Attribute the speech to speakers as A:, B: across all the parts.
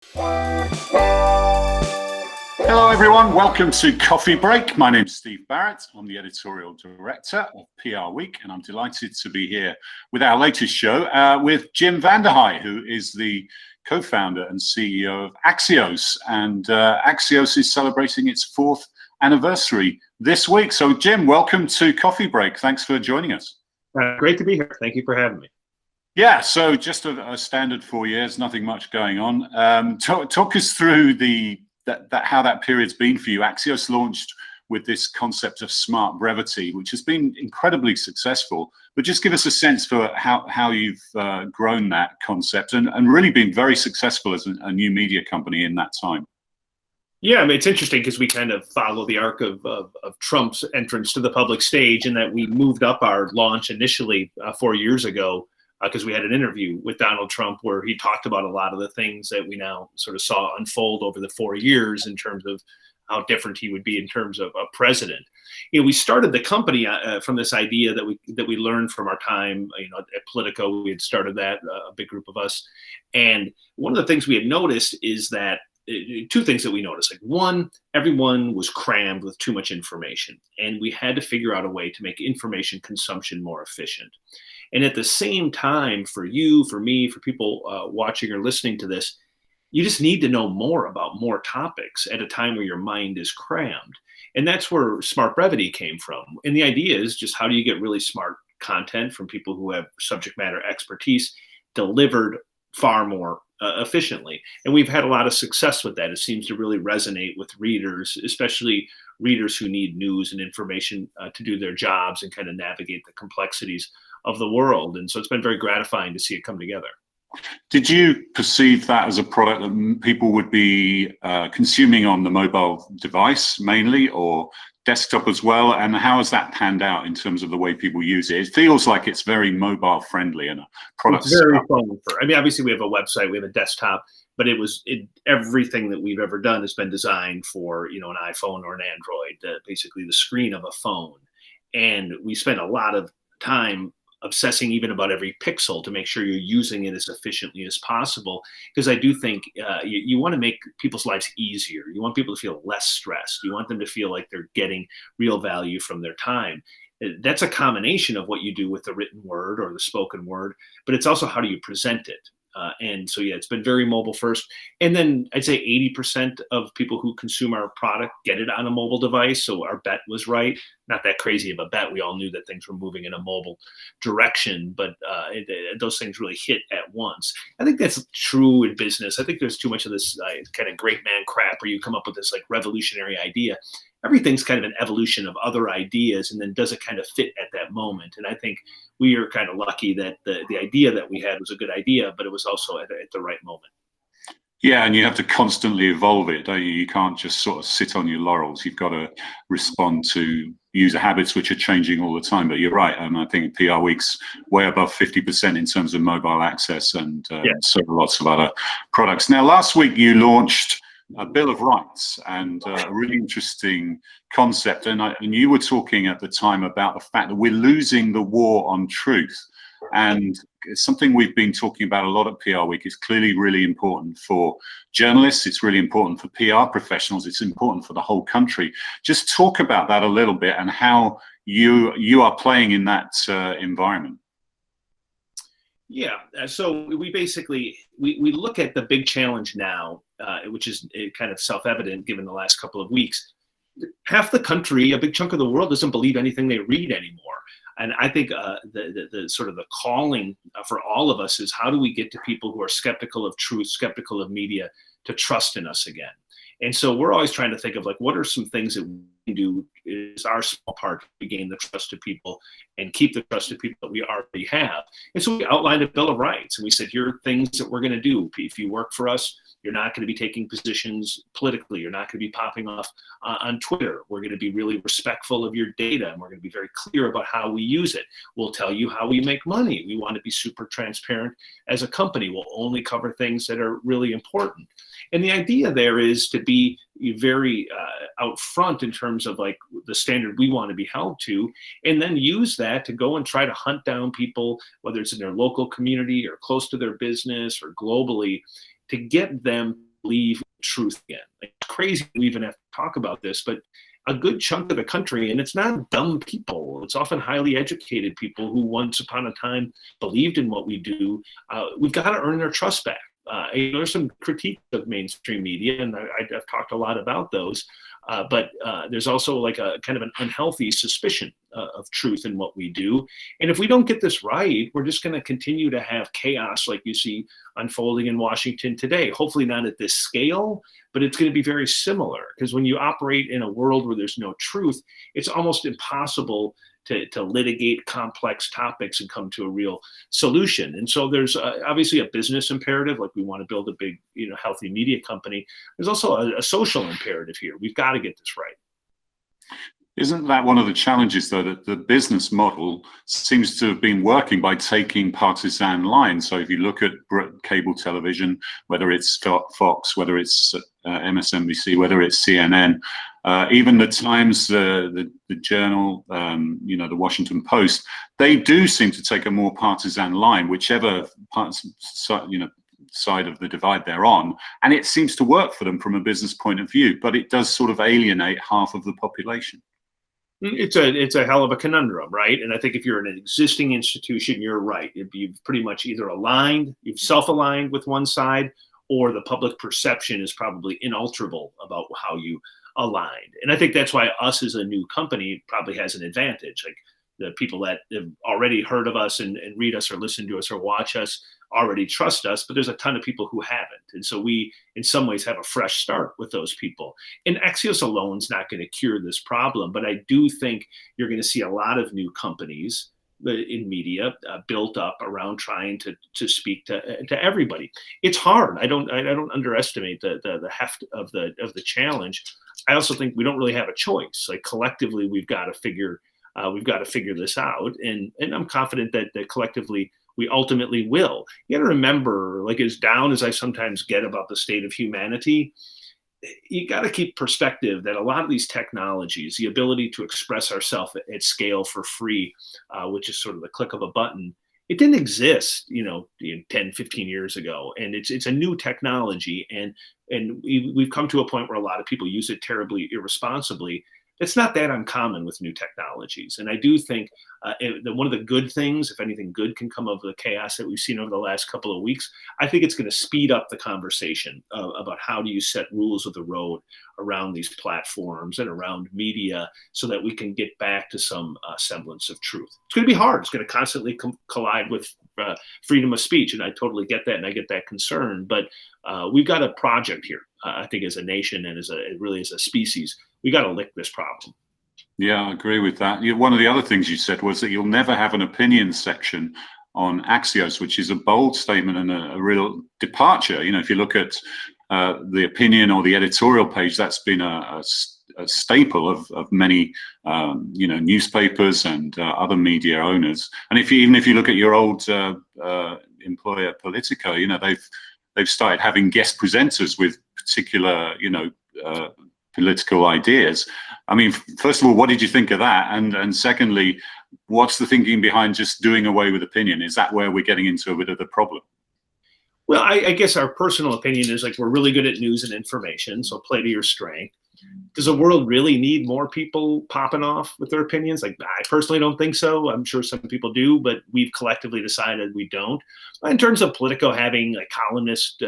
A: Hello, everyone. Welcome to Coffee Break. My name's Steve Barrett. I'm the editorial director of PR Week, and I'm delighted to be here with our latest show with Jim VandeHei, who is the co-founder and CEO of Axios. And Axios is celebrating its 4th anniversary this week. So, Jim, welcome to Coffee Break. Thanks for joining us.
B: Great to be here. Thank you for having me.
A: Yeah, so just a standard 4 years, nothing much going on. Talk us through how that period's been for you. Axios launched with this concept of smart brevity, which has been incredibly successful. But just give us a sense for how you've grown that concept and really been very successful as a new media company in that time.
B: Yeah, I mean, it's interesting because we kind of follow the arc of Trump's entrance to the public stage, in that we moved up our launch initially 4 years ago because we had an interview with Donald Trump where he talked about a lot of the things that we now sort of saw unfold over the 4 years in terms of how different he would be in terms of a president. You know, we started the company from this idea that we learned from our time, at Politico. We had started that, a big group of us. And one of the things we had noticed is that two things that we noticed. Like, one, everyone was crammed with too much information, and we had to figure out a way to make information consumption more efficient. And at the same time, for you, for me, for people watching or listening to this, you just need to know more about more topics at a time where your mind is crammed. And that's where smart brevity came from. And the idea is just, how do you get really smart content from people who have subject matter expertise delivered far more efficiently? And we've had a lot of success with that. It seems to really resonate with readers, especially readers who need news and information to do their jobs and kind of navigate the complexities of the world. And so it's been very gratifying to see it come together.
A: Did you perceive that as a product that people would be consuming on the mobile device mainly, or desktop as well? And how has that panned out in terms of the way people use it? It feels like it's very mobile friendly and a product.
B: It's very fun. I mean, obviously we have a website, we have a desktop, but everything that we've ever done has been designed for, an iPhone or an Android, basically the screen of a phone. And we spend a lot of time obsessing even about every pixel to make sure you're using it as efficiently as possible. Because I do think you want to make people's lives easier. You want people to feel less stressed. You want them to feel like they're getting real value from their time. That's a combination of what you do with the written word or the spoken word, but it's also how do you present it. And so, yeah, it's been very mobile first. And then I'd say 80% of people who consume our product get it on a mobile device. So our bet was right. Not that crazy of a bet. We all knew that things were moving in a mobile direction, but those things really hit at once. I think that's true in business. I think there's too much of this kind of great man crap where you come up with this like revolutionary idea. Everything's kind of an evolution of other ideas, and then does it kind of fit at that moment? And I think we are kind of lucky that the idea that we had was a good idea, but it was also at the right moment.
A: Yeah, and you have to constantly evolve it, don't you? You can't just sort of sit on your laurels. You've got to respond to user habits, which are changing all the time. But you're right, and I think PR Week's way above 50% in terms of mobile access, and so lots of other products. Now, last week you launched a Bill of Rights, and a really interesting concept. And you were talking at the time about the fact that we're losing the war on truth. And it's something we've been talking about a lot at PR Week. It's clearly really important for journalists. It's really important for PR professionals. It's important for the whole country. Just talk about that a little bit and how you are playing in that environment.
B: Yeah, so we basically, we look at the big challenge now, which is kind of self-evident given the last couple of weeks. Half the country, a big chunk of the world, doesn't believe anything they read anymore. And I think the sort of the calling for all of us is, how do we get to people who are skeptical of truth, skeptical of media, to trust in us again? And so we're always trying to think of, like, what are some things that we can do is our small part to gain the trust of people and keep the trust of people that we already have. And so we outlined a Bill of Rights, and we said, here are things that we're going to do. If you work for us, you're not going to be taking positions politically. You're not going to be popping off on Twitter. We're going to be really respectful of your data, and we're going to be very clear about how we use it. We'll tell you how we make money. We want to be super transparent as a company. We'll only cover things that are really important. And the idea there is to be very out front in terms of like the standard we want to be held to, and then use that to go and try to hunt down people, whether it's in their local community or close to their business or globally, to get them believe truth again. Like, it's crazy we even have to talk about this, but a good chunk of the country, and it's not dumb people, it's often highly educated people who once upon a time believed in what we do. We've got to earn their trust back. There's some critique of mainstream media, and I've talked a lot about those. But there's also like a kind of an unhealthy suspicion of truth in what we do. And if we don't get this right, we're just going to continue to have chaos like you see unfolding in Washington today. Hopefully not at this scale, but it's going to be very similar, because when you operate in a world where there's no truth, it's almost impossible to litigate complex topics and come to a real solution. And so there's obviously a business imperative, like we want to build a big, healthy media company. There's also a social imperative here. We've got to get this right.
A: Isn't that one of the challenges, though, that the business model seems to have been working by taking partisan lines? So if you look at cable television, whether it's Fox, whether it's MSNBC, whether it's CNN, even the Times, the Journal, the Washington Post, they do seem to take a more partisan line, whichever side of the divide they're on, and it seems to work for them from a business point of view, but it does sort of alienate half of the population.
B: It's a hell of a conundrum, right? And I think if you're an existing institution, you're right. You've pretty much either you've self-aligned with one side, or the public perception is probably inalterable about how you aligned. And I think that's why us as a new company probably has an advantage. Like, the people that have already heard of us and read us or listen to us or watch us already trust us, but there's a ton of people who haven't. And so we, in some ways, have a fresh start with those people. And Axios alone is not going to cure this problem, but I do think you're going to see a lot of new companies in media built up around trying to speak to everybody. It's hard. I don't underestimate the heft of the challenge. I also think we don't really have a choice. Like, collectively, we've got to figure this out, and I'm confident that collectively we ultimately will. You got to remember, like, as down as I sometimes get about the state of humanity, you got to keep perspective that a lot of these technologies, the ability to express ourselves at scale for free, which is sort of the click of a button, it didn't exist, 10, 15 years ago. And it's a new technology. And we've come to a point where a lot of people use it terribly irresponsibly. It's not that uncommon with new technologies. And I do think one of the good things, if anything good can come of the chaos that we've seen over the last couple of weeks, I think it's going to speed up the conversation about how do you set rules of the road around these platforms and around media, so that we can get back to some semblance of truth. It's going to be hard. It's going to constantly collide with freedom of speech. And I totally get that. And I get that concern. But we've got a project here, I think, as a nation and as a species. We got to lick this problem.
A: Yeah, I agree with that. One of the other things you said was that you'll never have an opinion section on Axios, which is a bold statement and a real departure. If you look at the opinion or the editorial page, that's been a staple of many newspapers and other media owners. And even if you look at your old employer Politico, they've started having guest presenters with particular political ideas. I mean, first of all, what did you think of that? And secondly, what's the thinking behind just doing away with opinion? Is that where we're getting into a bit of the problem?
B: Well, I guess our personal opinion is, like, we're really good at news and information, so play to your strength. Does the world really need more people popping off with their opinions? Like, I personally don't think so. I'm sure some people do, but we've collectively decided we don't. In terms of Politico having a columnist,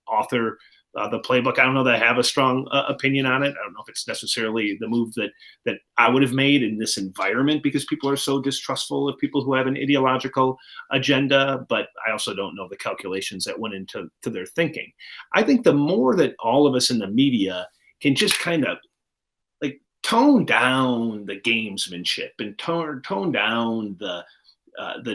B: author, the playbook, I don't know that I have a strong opinion on it. I don't know if it's necessarily the move that I would have made in this environment, because people are so distrustful of people who have an ideological agenda. But I also don't know the calculations that went into their thinking. I think the more that all of us in the media can just kind of, like, tone down the gamesmanship and tone down the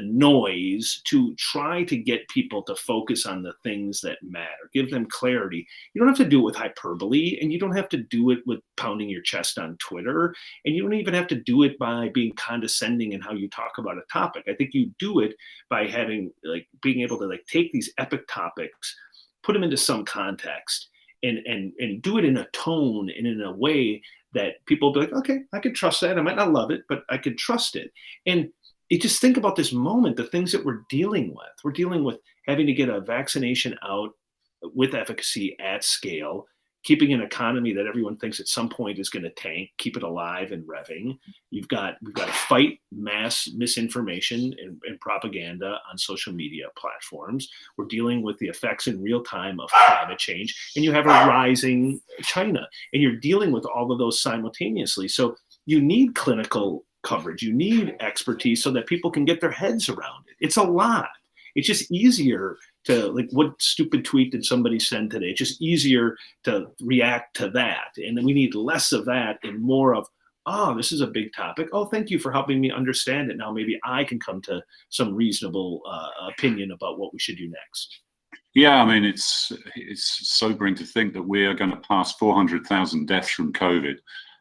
B: noise to try to get people to focus on the things that matter, give them clarity. You don't have to do it with hyperbole, and you don't have to do it with pounding your chest on Twitter, and you don't even have to do it by being condescending in how you talk about a topic. I think you do it by being able to take these epic topics, put them into some context, and do it in a tone and in a way that people will be like, okay, I could trust that. I might not love it, but I could trust it. And you just think about this moment, the things that we're dealing with. We're dealing with having to get a vaccination out with efficacy at scale, keeping an economy that everyone thinks at some point is going to tank, keep it alive and revving. We've got to fight mass misinformation and propaganda on social media platforms. We're dealing with the effects in real time of climate change, and you have a rising China, and you're dealing with all of those simultaneously. So you need clinical coverage, you need expertise so that people can get their heads around it. It's a lot. It's just easier to, like, what stupid tweet did somebody send today? It's just easier to react to that. And then we need less of that and more of, oh, this is a big topic. Oh, thank you for helping me understand it. Now maybe I can come to some reasonable opinion about what we should do next.
A: Yeah, I mean, it's sobering to think that we are going to pass 400,000 deaths from COVID.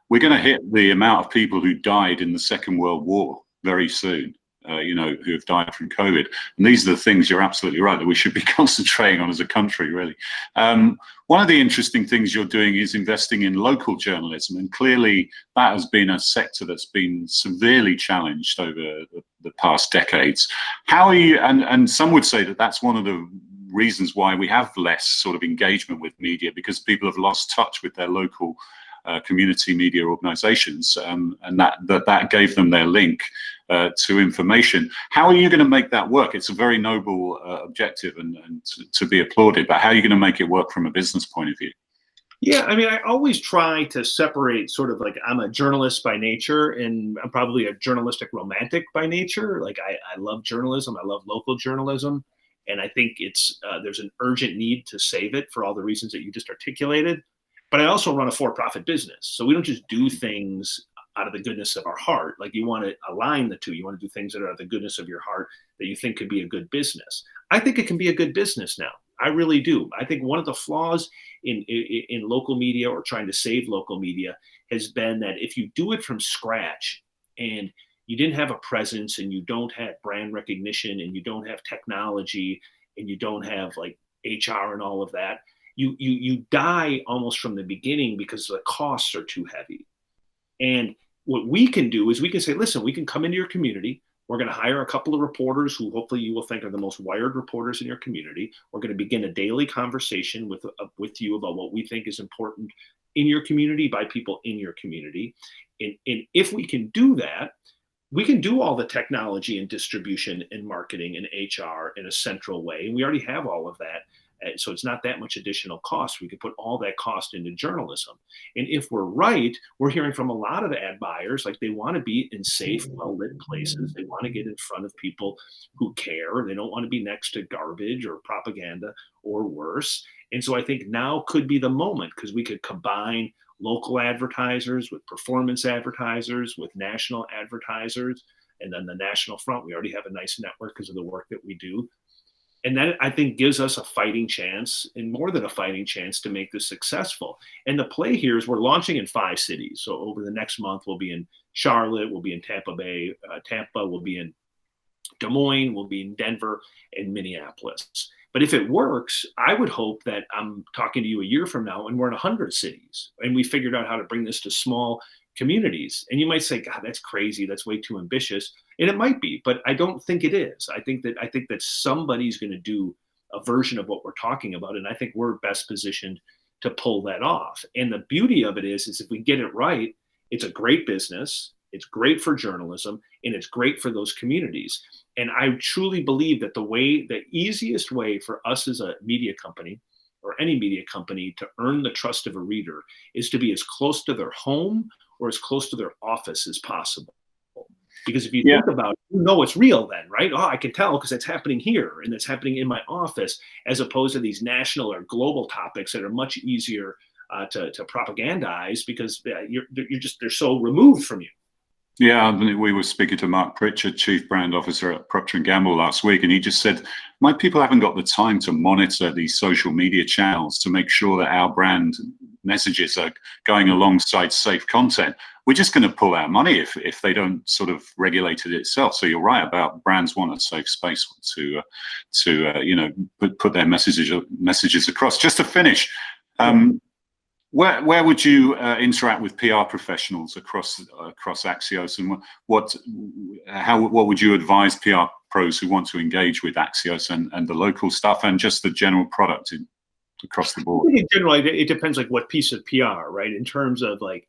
A: We're going to hit the amount of people who died in the Second World War very soon. Who have died from COVID. And these are the things, you're absolutely right, that we should be concentrating on as a country, really. One of the interesting things you're doing is investing in local journalism. And clearly that has been a sector that's been severely challenged over the past decades. How are you, and some would say that that's one of the reasons why we have less sort of engagement with media, because people have lost touch with their local community media organizations, and that gave them their link to information. How are you going to make that work? It's a very noble objective and to be applauded, but how are you going to make it work from a business point of view?
B: Yeah, I mean, I always try to separate sort of like, I'm a journalist by nature, and I'm probably a journalistic romantic by nature. Like I love journalism, I love local journalism, and I think it's there's an urgent need to save it for all the reasons that you just articulated. But I also run a for-profit business. So we don't just do things out of the goodness of our heart. Like, you want to align the two. You want to do things that are out of the goodness of your heart that you think could be a good business. I think it can be a good business now. I really do. I think one of the flaws in local media, or trying to save local media, has been that if you do it from scratch and you didn't have a presence, and you don't have brand recognition, and you don't have technology, and you don't have like HR and all of that, you die almost from the beginning because the costs are too heavy. And what we can do is we can say, listen, we can come into your community. We're going to hire a couple of reporters who hopefully you will think are the most wired reporters in your community. We're going to begin a daily conversation with you about what we think is important in your community by people in your community. And if we can do that, we can do all the technology and distribution and marketing and HR in a central way. And we already have all of that. So it's not that much additional cost. We could put all that cost into journalism. And if we're right, we're hearing from a lot of ad buyers, like, they want to be in safe, well-lit places. They want to get in front of people who care. They don't want to be next to garbage or propaganda or worse. And so I think now could be the moment, because we could combine local advertisers with performance advertisers with national advertisers. And then the national front, we already have a nice network because of the work that we do. And that, I think, gives us a fighting chance, and more than a fighting chance, to make this successful. And the play here is we're launching in 5 cities. So over the next month, we'll be in Charlotte, we'll be in Tampa, we'll be in Des Moines, we'll be in Denver, and Minneapolis. But if it works, I would hope that I'm talking to you a year from now and we're in 100 cities, and we figured out how to bring this to small communities. And you might say, God, that's crazy. That's way too ambitious. And it might be, but I don't think it is. I think that somebody's going to do a version of what we're talking about. And I think we're best positioned to pull that off. And the beauty of it is if we get it right, it's a great business. It's great for journalism, and it's great for those communities. And I truly believe that the easiest way for us as a media company, or any media company, to earn the trust of a reader is to be as close to their home or as close to their office as possible. Because if you think about it, you know it's real then, right? Oh, I can tell because it's happening here and it's happening in my office, as opposed to these national or global topics that are much easier to propagandize because they're so removed from you.
A: Yeah, we were speaking to Mark Pritchard, Chief Brand Officer at Procter & Gamble last week, and he just said, my people haven't got the time to monitor these social media channels to make sure that our brand messages are going alongside safe content. We're just going to pull our money if they don't sort of regulate it itself. So you're right about brands want a safe space to put their messages across. Just to finish, where would you interact with PR professionals across Axios, and what would you advise PR pros who want to engage with Axios and the local stuff and just the general product across the board?
B: In general, it depends like what piece of PR, right? In terms of like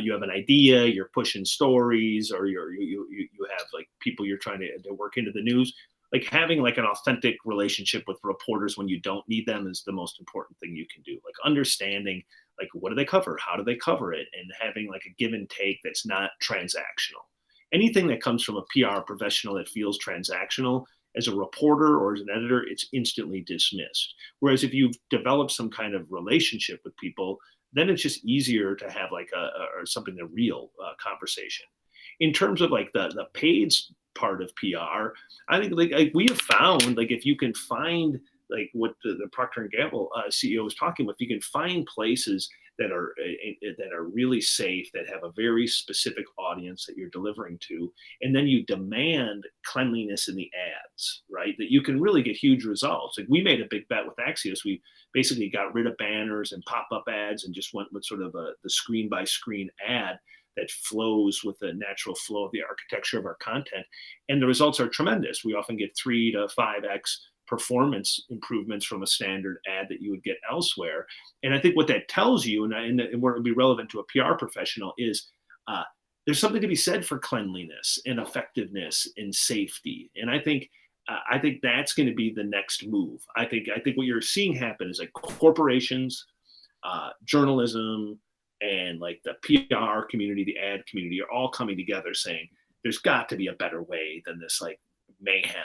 B: you have an idea, you're pushing stories, or you have like people you're trying to work into the news. Like having like an authentic relationship with reporters when you don't need them is the most important thing you can do. Like understanding like what do they cover, how do they cover it, and having like a give and take that's not transactional. Anything that comes from a PR professional that feels transactional, as a reporter or as an editor, it's instantly dismissed. Whereas if you've developed some kind of relationship with people, then it's just easier to have like or something, a real conversation. In terms of like the paid part of PR, I think like we have found like if you can find like what the Procter & Gamble CEO was talking about, if you can find places that are really safe, that have a very specific audience that you're delivering to, and then you demand cleanliness in the ads, right? That you can really get huge results. Like we made a big bet with Axios. We basically got rid of banners and pop-up ads and just went with sort of the screen by screen ad that flows with the natural flow of the architecture of our content. And the results are tremendous. We often get 3 to 5x performance improvements from a standard ad that you would get elsewhere. And I think what that tells you, and where it would be relevant to a PR professional, is there's something to be said for cleanliness and effectiveness and safety. And I think that's going to be the next move. I think what you're seeing happen is like corporations, journalism, and like the PR community, the ad community are all coming together saying there's got to be a better way than this like mayhem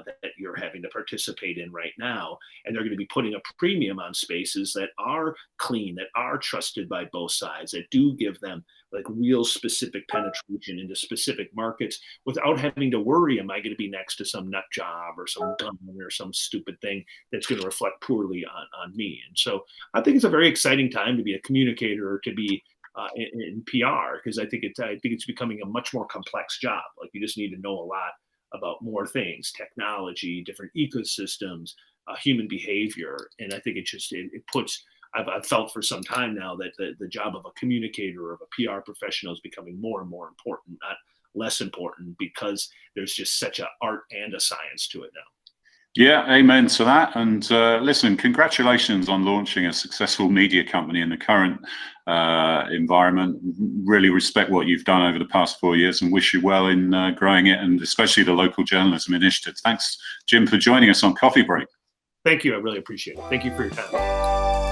B: that you're having to participate in right now. And they're going to be putting a premium on spaces that are clean, that are trusted by both sides, that do give them like real specific penetration into specific markets without having to worry, am I going to be next to some nut job or some gun or some stupid thing that's going to reflect poorly on me. And so I think it's a very exciting time to be a communicator or to be in PR, because I think it's becoming a much more complex job. Like you just need to know a lot about more things, technology, different ecosystems, human behavior. And I think it puts, I've felt for some time now that the job of a communicator or of a PR professional is becoming more and more important, not less important, because there's just such an art and a science to it now.
A: Yeah, amen to that. And listen, congratulations on launching a successful media company in the current environment. Really respect what you've done over the past 4 years and wish you well in growing it, and especially the local journalism initiative. Thanks, Jim, for joining us on Coffee Break.
B: Thank you. I really appreciate it. Thank you for your time.